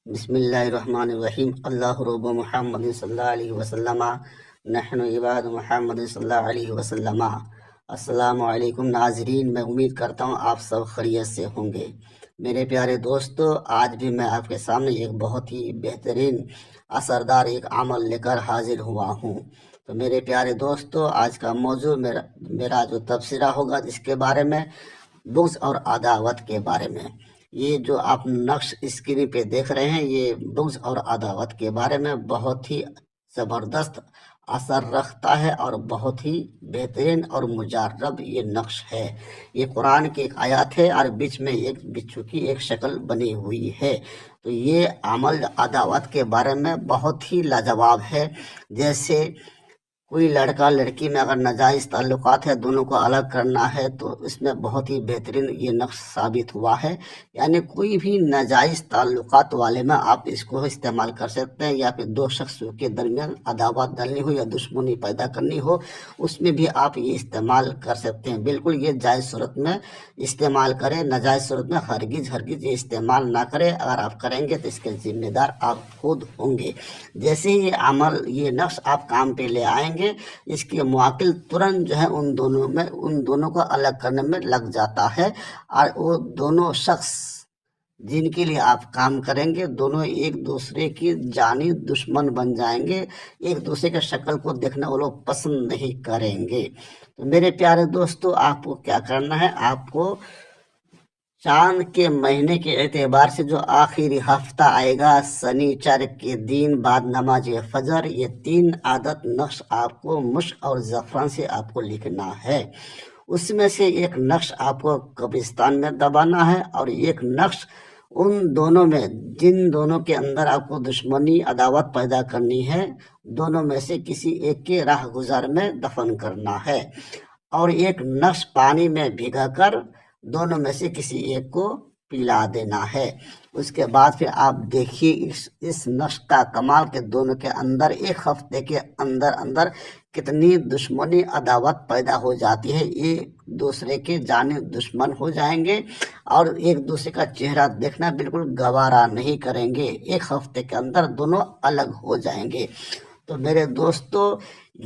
بسم اللہ الرحمن الرحیم اللہ رب محمد صلی اللہ علیہ وسلم نحن عباد محمد صلی اللہ علیہ وسلم۔ السلام علیکم ناظرین، میں امید کرتا ہوں آپ سب خیریت سے ہوں گے۔ میرے پیارے دوستو، آج بھی میں آپ کے سامنے ایک بہت ہی بہترین اثردار ایک عمل لے کر حاضر ہوا ہوں۔ تو میرے پیارے دوستو، آج کا موضوع میرا جو تبصرہ ہوگا جس کے بارے میں بغض اور عداوت کے بارے میں۔ یہ جو آپ نقش اسکرین پہ دیکھ رہے ہیں، یہ بغض اور عداوت کے بارے میں بہت ہی زبردست اثر رکھتا ہے اور بہت ہی بہترین اور مجرب یہ نقش ہے۔ یہ قرآن کی ایک آیات ہے اور بیچ میں ایک بچھو کی ایک شکل بنی ہوئی ہے۔ تو یہ عمل عداوت کے بارے میں بہت ہی لاجواب ہے۔ جیسے کوئی لڑکا لڑکی میں اگر ناجائز تعلقات ہے، دونوں کو الگ کرنا ہے، تو اس میں بہت ہی بہترین یہ نقش ثابت ہوا ہے۔ یعنی کوئی بھی ناجائز تعلقات والے میں آپ اس کو استعمال کر سکتے ہیں، یا پھر دو شخصوں کے درمیان عداوت ڈالنی ہو یا دشمنی پیدا کرنی ہو، اس میں بھی آپ یہ استعمال کر سکتے ہیں۔ بالکل یہ جائز صورت میں استعمال کریں، ناجائز صورت میں ہرگز یہ استعمال نہ کریں۔ اگر آپ کریں گے تو اس کے ذمہ دار آپ خود ہوں گے۔ جیسے ہی یہ عمل، یہ نقش آپ کام پہ لے آئیں گے، اس کے معقل ترنت جو ہے ان دونوں کو الگ کرنے میں لگ جاتا ہے، اور وہ دونوں شخص جن کے لیے آپ کام کریں گے، دونوں ایک دوسرے کی جانی دشمن بن جائیں گے۔ ایک دوسرے کے شکل کو دیکھنا وہ لوگ پسند نہیں کریں گے۔ تو میرے پیارے دوستو، آپ کو کیا کرنا ہے، آپ کو چاند کے مہینے کے اعتبار سے جو آخری ہفتہ آئے گا، سنیچر کے دن بعد نماز فجر، یہ 3 عادت نقش آپ کو مشق اور زعفران سے آپ کو لکھنا ہے۔ اس میں سے ایک نقش آپ کو قبرستان میں دبانا ہے، اور ایک نقش ان دونوں میں، جن دونوں کے اندر آپ کو دشمنی عداوت پیدا کرنی ہے، دونوں میں سے کسی ایک کے راہ گزار میں دفن کرنا ہے، اور ایک نقش پانی میں بھگا کر دونوں میں سے کسی ایک کو پلا دینا ہے۔ اس کے بعد پھر آپ دیکھیے اس نقش کا کمال کہ دونوں کے اندر ایک ہفتے کے اندر کتنی دشمنی عداوت پیدا ہو جاتی ہے۔ ایک دوسرے کے جانب دشمن ہو جائیں گے، اور ایک دوسرے کا چہرہ دیکھنا بالکل گوارا نہیں کریں گے۔ ایک ہفتے کے اندر دونوں الگ ہو جائیں گے۔ تو میرے دوستو،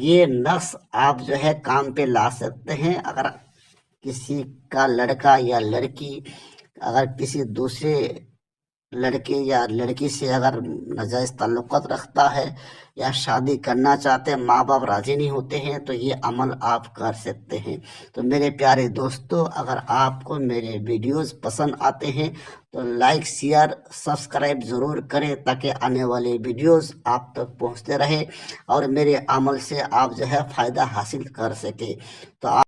یہ نقش آپ جو ہے کام پہ لا سکتے ہیں۔ اگر کسی کا لڑکا یا لڑکی اگر کسی دوسرے لڑکے یا لڑکی سے اگر ناجائز تعلقات رکھتا ہے یا شادی کرنا چاہتے ہیں، ماں باپ راضی نہیں ہوتے ہیں، تو یہ عمل آپ کر سکتے ہیں۔ تو میرے پیارے دوستو، اگر آپ کو میرے ویڈیوز پسند آتے ہیں تو لائک، شیئر، سبسکرائب ضرور کریں، تاکہ آنے والے ویڈیوز آپ تک پہنچتے رہے اور میرے عمل سے آپ جو ہے فائدہ حاصل کر سکے۔ تو